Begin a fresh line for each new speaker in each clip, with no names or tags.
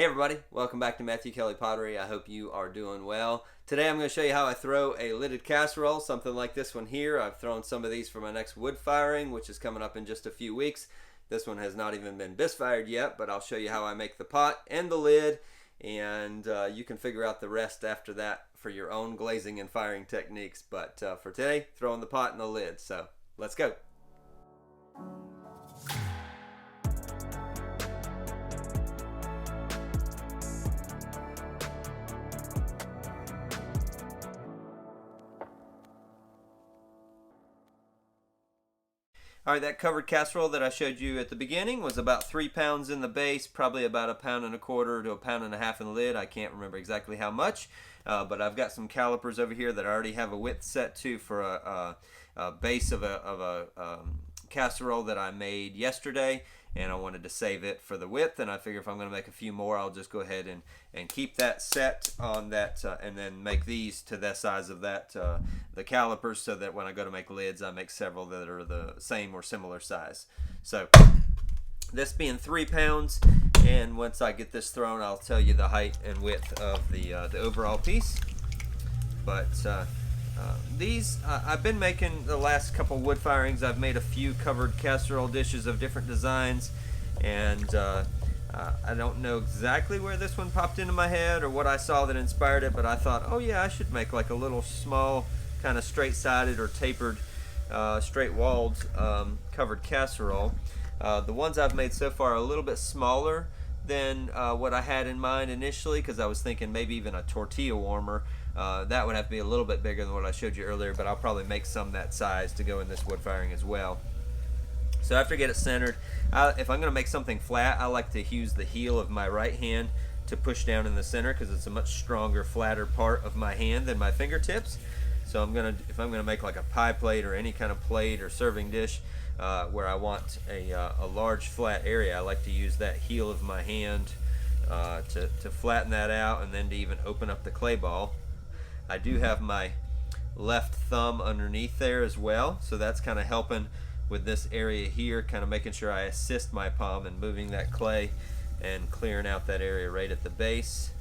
Hey everybody, welcome back to Matthew Kelly Pottery. I hope you are doing well. Today I'm going to show you how I throw a lidded casserole, something like this one here. I've thrown some of these for my next wood firing, which is coming up in just a few weeks. This one has not even been bisque fired yet, but I'll show you how I make the pot and the lid, and you can figure out the rest after that for your own glazing and firing techniques. But for today, throwing the pot and the lid. So let's go. All right, that covered casserole that I showed you at the beginning was about 3 pounds in the base, probably about 1.25 pounds to 1.5 pounds in the lid. I can't remember exactly how much, but I've got some calipers over here that I already have a width set to for a base of a casserole that I made yesterday, and I wanted to save it for the width, and I figure if I'm going to make a few more, I'll just go ahead and keep that set on that, and then make these to the size of that, the calipers, so that when I go to make lids, I make several that are the same or similar size. So this being 3 pounds, and once I get this thrown, I'll tell you the height and width of the overall piece. But these, I've been making the last couple wood firings. I've made a few covered casserole dishes of different designs, and I don't know exactly where this one popped into my head or what I saw that inspired it, but I thought, oh yeah, I should make like a little small kind of straight-sided or tapered, straight-walled covered casserole. The ones I've made so far are a little bit smaller than what I had in mind initially, because I was thinking maybe even a tortilla warmer. That would have to be a little bit bigger than what I showed you earlier, but I'll probably make some that size to go in this wood firing as well. So after I get it centered, if I'm going to make something flat, I like to use the heel of my right hand to push down in the center, because it's a much stronger, flatter part of my hand than my fingertips. So if I'm gonna make like a pie plate or any kind of plate or serving dish where I want a large flat area, I like to use that heel of my hand to flatten that out, and then to even open up the clay ball. I do have my left thumb underneath there as well, so that's kind of helping with this area here, kind of making sure I assist my palm in moving that clay and clearing out that area right at the base,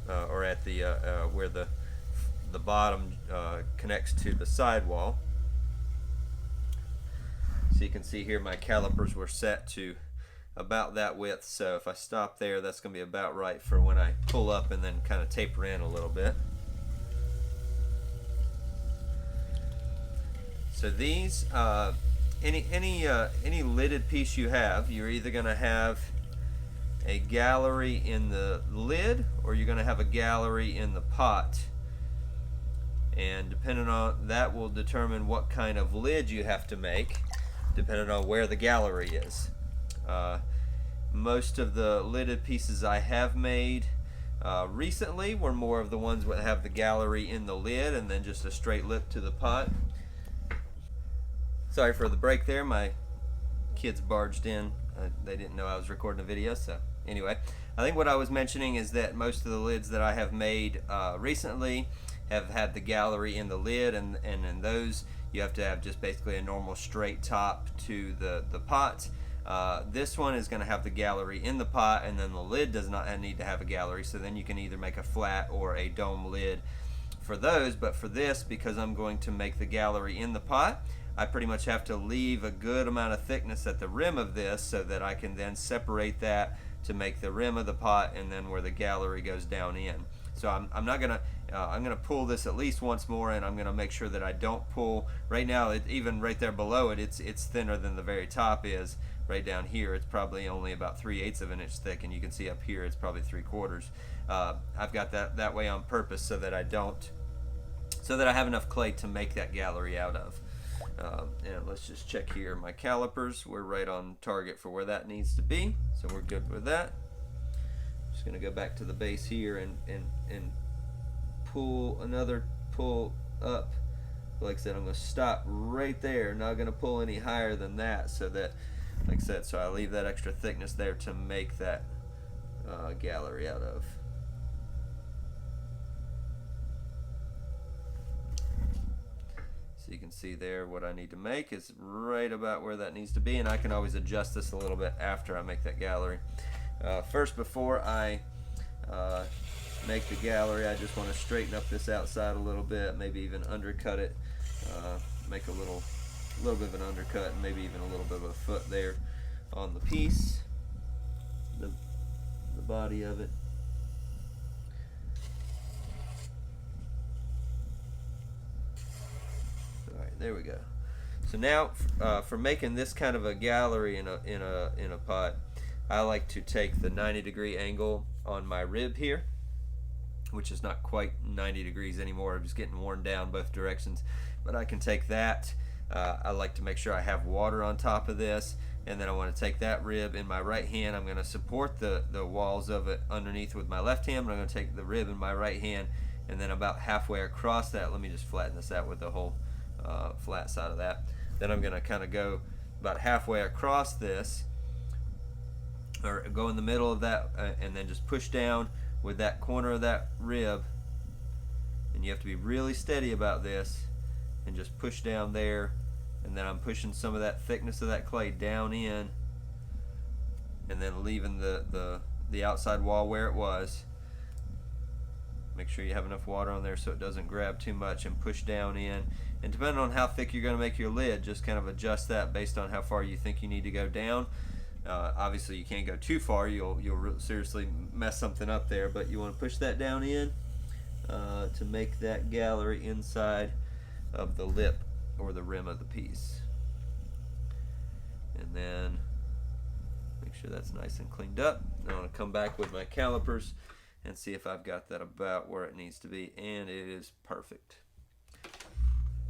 or at the where the bottom connects to the sidewall. So you can see here my calipers were set to about that width, so if I stop there, that's going to be about right for when I pull up and then kind of taper in a little bit. So these, any lidded piece you have, you're either going to have a gallery in the lid, or you're going to have a gallery in the pot. And depending on that will determine what kind of lid you have to make, depending on where the gallery is. Most of the lidded pieces I have made recently were more of the ones that have the gallery in the lid and then just a straight lip to the pot. Sorry for the break there, my kids barged in. They didn't know I was recording a video, so anyway. I think what I was mentioning is that most of the lids that I have made recently have had the gallery in the lid, and in those you have to have just basically a normal straight top to the pot. This one is going to have the gallery in the pot, and then the lid does not need to have a gallery, so then you can either make a flat or a dome lid for those. But for this, because I'm going to make the gallery in the pot, I pretty much have to leave a good amount of thickness at the rim of this so that I can then separate that to make the rim of the pot and then where the gallery goes down in. So I'm not gonna I'm gonna pull this at least once more, and I'm gonna make sure that I don't pull. Right now, even right there below it, it's thinner than the very top is. Right down here, it's probably only about 3/8 of an inch thick, and you can see up here it's probably 3/4. I've got that way on purpose so that I have enough clay to make that gallery out of. And let's just check here. My calipers, we're right on target for where that needs to be, so we're good with that. Just going to go back to the base here and pull up. Like I said, I'm going to stop right there, not going to pull any higher than that, so that, like I said, so I leave that extra thickness there to make that gallery out of. So you can see there what I need to make is right about where that needs to be, and I can always adjust this a little bit after I make that gallery. First, before I uh, make the gallery, I just want to straighten up this outside a little bit, maybe even undercut it, make a little bit of an undercut, and maybe even a little bit of a foot there on the piece, the body of it. All right, there we go. So now, for making this kind of a gallery in a pot, I like to take the 90-degree angle on my rib here, which is not quite 90 degrees anymore. I'm just getting worn down both directions, but I can take that. I like to make sure I have water on top of this, and then I want to take that rib in my right hand. I'm going to support the walls of it underneath with my left hand, but I'm going to take the rib in my right hand, and then about halfway across that, let me just flatten this out with the whole flat side of that. Then I'm going to kind of go about halfway across this, or go in the middle of that, and then just push down with that corner of that rib. And you have to be really steady about this, and just push down there, and then I'm pushing some of that thickness of that clay down in, and then leaving the outside wall where it was. Make sure you have enough water on there so it doesn't grab too much, and push down in. And depending on how thick you're going to make your lid, just kind of adjust that based on how far you think you need to go down. Obviously you can't go too far, you'll seriously mess something up there, but you want to push that down in to make that gallery inside of the lip or the rim of the piece. And then make sure that's nice and cleaned up. I want to come back with my calipers and see if I've got that about where it needs to be, and it is perfect.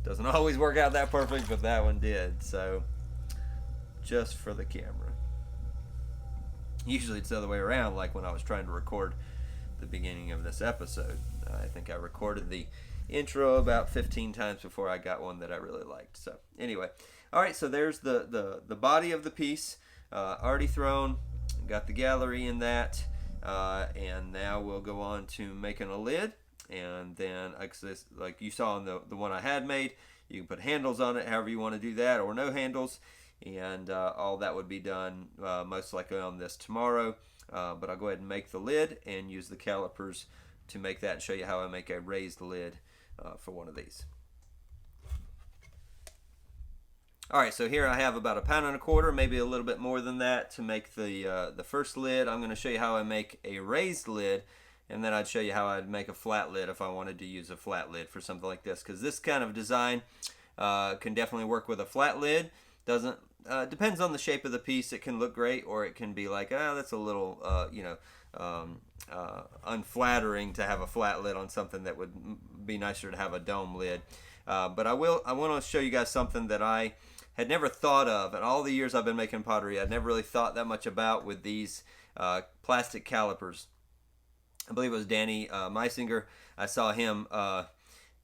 Doesn't always work out that perfect, but that one did, so just for the camera. Usually it's the other way around, like when I was trying to record the beginning of this episode. I think I recorded the intro about 15 times before I got one that I really liked. So anyway, all right, so there's the body of the piece already thrown. Got the gallery in that, and now we'll go on to making a lid. And then, like you saw in the one I had made, you can put handles on it however you want to do that, or no handles. And all that would be done most likely on this tomorrow. But I'll go ahead and make the lid and use the calipers to make that and show you how I make a raised lid for one of these. Alright, so here I have about 1.25 pounds, maybe a little bit more than that to make the first lid. I'm going to show you how I make a raised lid, and then I'd show you how I'd make a flat lid if I wanted to use a flat lid for something like this, because this kind of design can definitely work with a flat lid. Doesn't depends on the shape of the piece. It can look great, or it can be like, that's a little unflattering to have a flat lid on something that would be nicer to have a dome lid. But I want to show you guys something that I had never thought of. In all the years I've been making pottery, I'd never really thought that much about with these plastic calipers. I believe it was Danny Meisinger. I saw him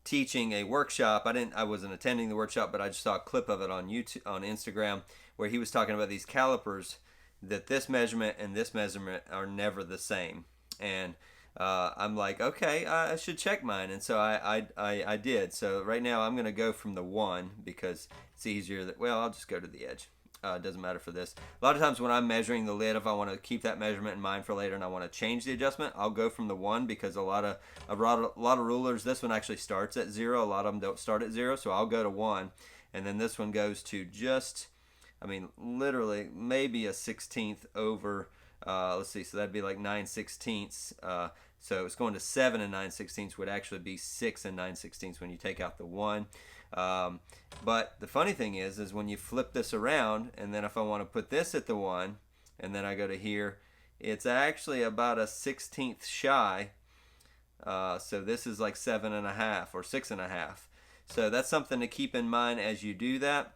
teaching a workshop. I wasn't attending the workshop, but I just saw a clip of it on YouTube, on Instagram, where he was talking about these calipers, that this measurement and this measurement are never the same. And I'm like, okay, I should check mine. And so I did. So right now I'm going to go from the 1 because it's easier. I'll just go to the edge. It doesn't matter for this. A lot of times when I'm measuring the lid, if I want to keep that measurement in mind for later and I want to change the adjustment, I'll go from the 1, because a lot of rulers, this one actually starts at 0. A lot of them don't start at 0, so I'll go to 1. And then this one goes to just, literally maybe a 1/16 over, let's see, so that'd be like 9/16. So it's going to 7 and 9/16 would actually be 6 and 9/16 when you take out the 1. But the funny thing is when you flip this around, and then if I want to put this at the 1, and then I go to here, it's actually about a 1/16 shy. So this is like 7.5 or 6.5. So that's something to keep in mind as you do that.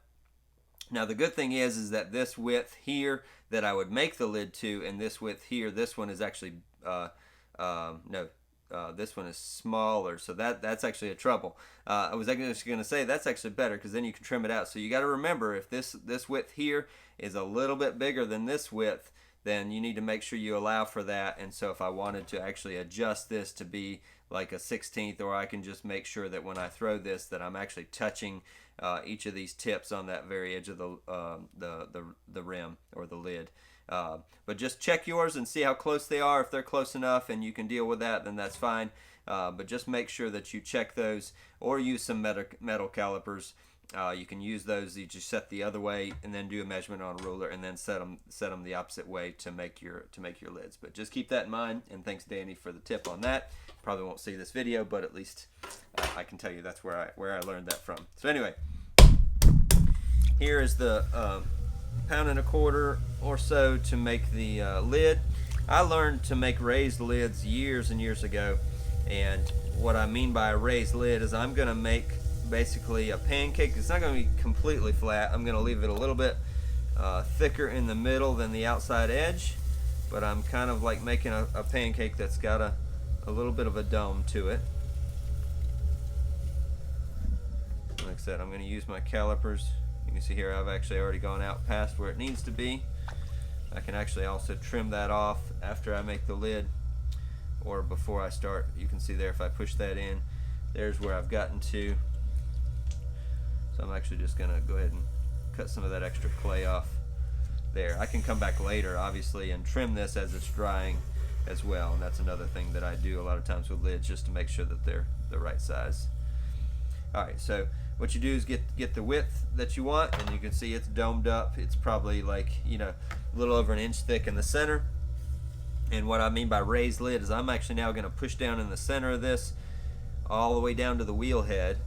Now the good thing is that this width here that I would make the lid to, and this width here, this one is actually this one is smaller, so that's actually a trouble. I was actually going to say that's actually better, because then you can trim it out. So you got to remember, if this width here is a little bit bigger than this width, then you need to make sure you allow for that. And so if I wanted to actually adjust this to be like a 1/16, or I can just make sure that when I throw this that I'm actually touching each of these tips on that very edge of the rim or the lid. But just check yours and see how close they are. If they're close enough and you can deal with that, then that's fine. But just make sure that you check those, or use some metal calipers. You can use those. You just set the other way and then do a measurement on a ruler, and then set them the opposite way to make your lids. But just keep that in mind. And thanks, Danny, for the tip on that. Probably won't see this video, but at least I can tell you that's where I learned that from. So anyway, here is the £1.25 or so to make the lid. I learned to make raised lids years and years ago, and what I mean by a raised lid is I'm going to make basically a pancake. It's not going to be completely flat. I'm going to leave it a little bit thicker in the middle than the outside edge, but I'm kind of like making a pancake that's got a little bit of a dome to it. Like I said, I'm going to use my calipers. You can see here I've actually already gone out past where it needs to be. I can actually also trim that off after I make the lid, or before I start. You can see there, if I push that in, there's where I've gotten to. So I'm actually just going to go ahead and cut some of that extra clay off there. I can come back later, obviously, and trim this as it's drying as well. And that's another thing that I do a lot of times with lids, just to make sure that they're the right size. Alright, so what you do is get the width that you want, and you can see it's domed up. It's probably like, a little over 1 inch thick in the center. And what I mean by raised lid is I'm actually now going to push down in the center of this all the way down to the wheel head.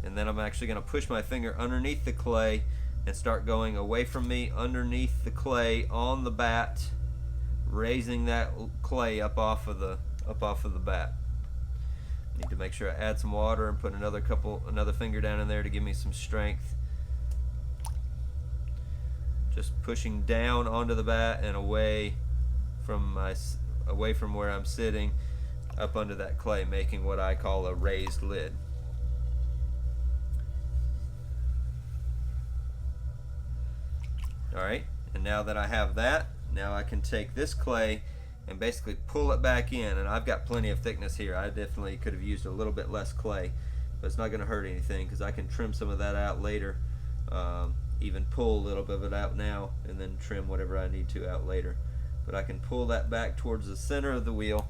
And then I'm actually going to push my finger underneath the clay and start going away from me, underneath the clay on the bat, raising that clay up off of the bat. Need to make sure I add some water and put another finger down in there to give me some strength. Just pushing down onto the bat and away from where I'm sitting, up under that clay, making what I call a raised lid. Alright, and now that I have that, now I can take this clay and basically pull it back in. And I've got plenty of thickness here. I definitely could have used a little bit less clay, but it's not going to hurt anything because I can trim some of that out later. Even pull a little bit of it out now and then trim whatever I need to out later. But I can pull that back towards the center of the wheel,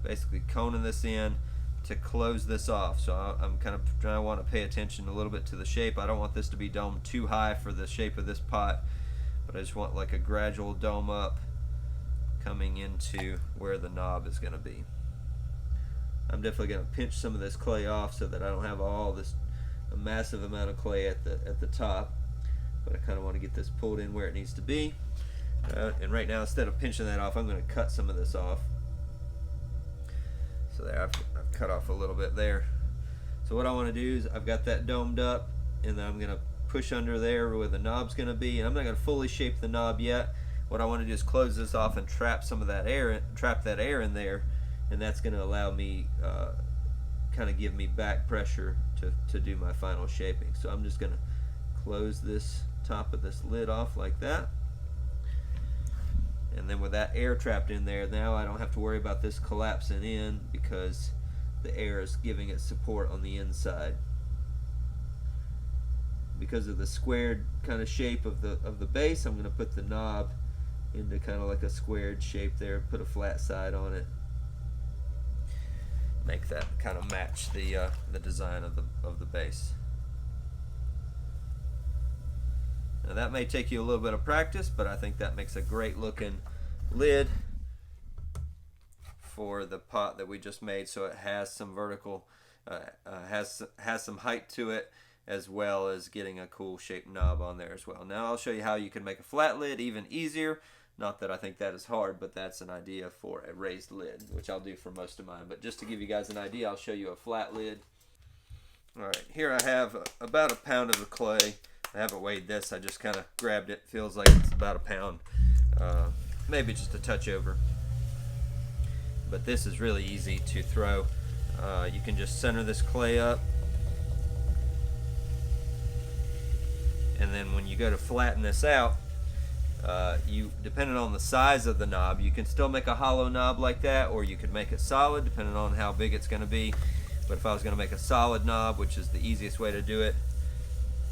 basically coning this in to close this off. So I'm kind of trying to want to pay attention a little bit to the shape. I don't want this to be domed too high for the shape of this pot, but I just want like a gradual dome up coming into where the knob is going to be. I'm definitely going to pinch some of this clay off so that I don't have all this a massive amount of clay at the top, but I kind of want to get this pulled in where it needs to be. And right now, instead of pinching that off, I'm going to cut some of this off. So there, I've cut off a little bit there. So what I want to do is I've that domed up, and then I'm going to push under there where the knob's going to be. And I'm not going to fully shape the knob yet. What I want to do is close this off and trap that air in there, and that's going to allow me, kind of give me back pressure to do my final shaping. So I'm just going to close this top of this lid off like that. And then with that air trapped in there, now I don't have to worry about this collapsing in because the air is giving it support on the inside. Because of the squared kind of shape of the base, I'm going to put the knob into kind of like a squared shape there, put a flat side on it. Make that kind of match the design of the base. Now that may take you a little bit of practice, but I think that makes a great looking lid for the pot that we just made. So it has some vertical, has some height to it, as well as getting a cool shaped knob on there as well. Now I'll show you how you can make a flat lid even easier. Not that I think that is hard, but that's an idea for a raised lid, which I'll do for most of mine. But just to give you guys an idea, I'll show you a flat lid. Alright, here I have about a pound of the clay. I haven't weighed this, I just kind of grabbed it. Feels like it's about a pound, maybe just a touch over. But this is really easy to throw. You can just center this clay up, and then when you go to flatten this out, depending on the size of the knob, you can still make a hollow knob like that, or you could make it solid depending on how big it's going to be. But if I was going to make a solid knob, which is the easiest way to do it,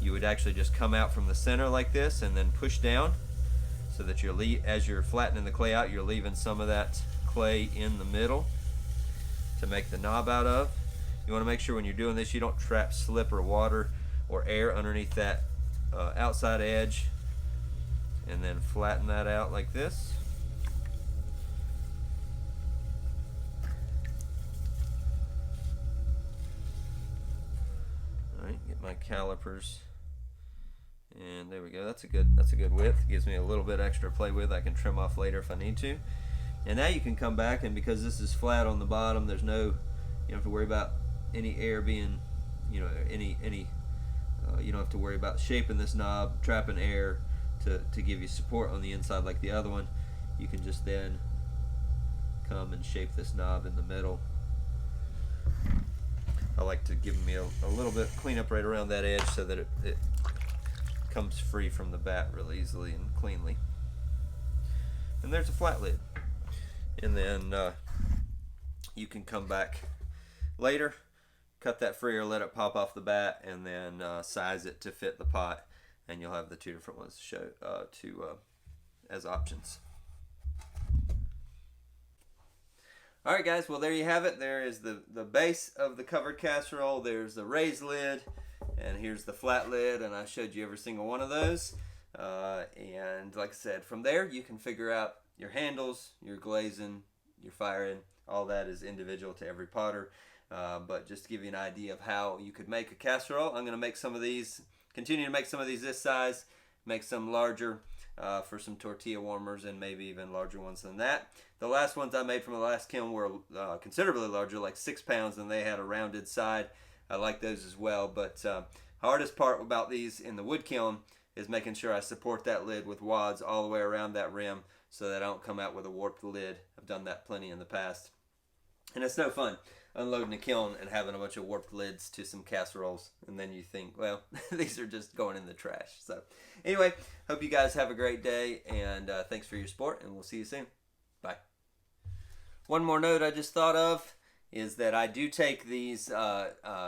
you would actually just come out from the center like this and then push down, so that as you're flattening the clay out, you're leaving some of that clay in the middle to make the knob out of. You want to make sure when you're doing this you don't trap slip or water or air underneath that outside edge, and then flatten that out like this. Alright, get my calipers, and there we go. That's a good width. It gives me a little bit extra play with. I can trim off later if I need to. And now you can come back, and because this is flat on the bottom, there's no, you don't have to worry about any air being, you don't have to worry about shaping this knob, trapping air to give you support on the inside like the other one. You can just then come and shape this knob in the middle. I like to give me a little bit clean up right around that edge so that it comes free from the bat real easily and cleanly. And there's a flat lid. And then you can come back later, cut that free or let it pop off the bat, and then size it to fit the pot, and you'll have the two different ones to show as options. Alright guys, well there you have it. There is the base of the covered casserole. There's the raised lid, and here's the flat lid, and I showed you every single one of those. And like I said, from there you can figure out your handles, your glazing, your firing. All that is individual to every potter. But just to give you an idea of how you could make a casserole, I'm going to make some of these, continue to make some of these this size, make some larger for some tortilla warmers, and maybe even larger ones than that. The last ones I made from the last kiln were considerably larger, like 6 pounds, and they had a rounded side. I like those as well, but hardest part about these in the wood kiln is making sure I support that lid with wads all the way around that rim so that I don't come out with a warped lid. I've done that plenty in the past. And it's no fun unloading a kiln and having a bunch of warped lids to some casseroles, and then you think, well, these are just going in the trash. So anyway, hope you guys have a great day, and thanks for your support, and we'll see you soon. Bye. One more note I just thought of is that I do take these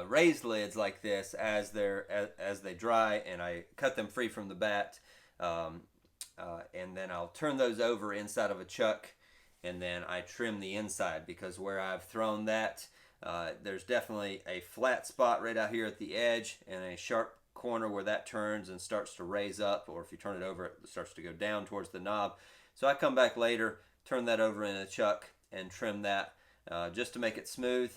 raised lids like this as they dry, and I cut them free from the bat, and then I'll turn those over inside of a chuck, and then I trim the inside, because where I've thrown that, there's definitely a flat spot right out here at the edge and a sharp corner where that turns and starts to raise up, or if you turn it over, it starts to go down towards the knob. So I come back later, turn that over in a chuck, and trim that just to make it smooth,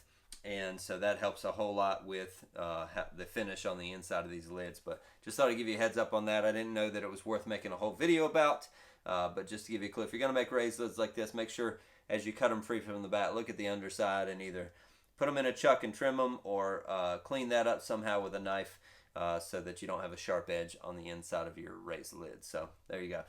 and so that helps a whole lot with the finish on the inside of these lids. But just thought I'd give you a heads up on that. I didn't know that it was worth making a whole video about, but just to give you a clue, if you're going to make raised lids like this, make sure as you cut them free from the bat, look at the underside and either put them in a chuck and trim them, or clean that up somehow with a knife so that you don't have a sharp edge on the inside of your raised lid. So there you go.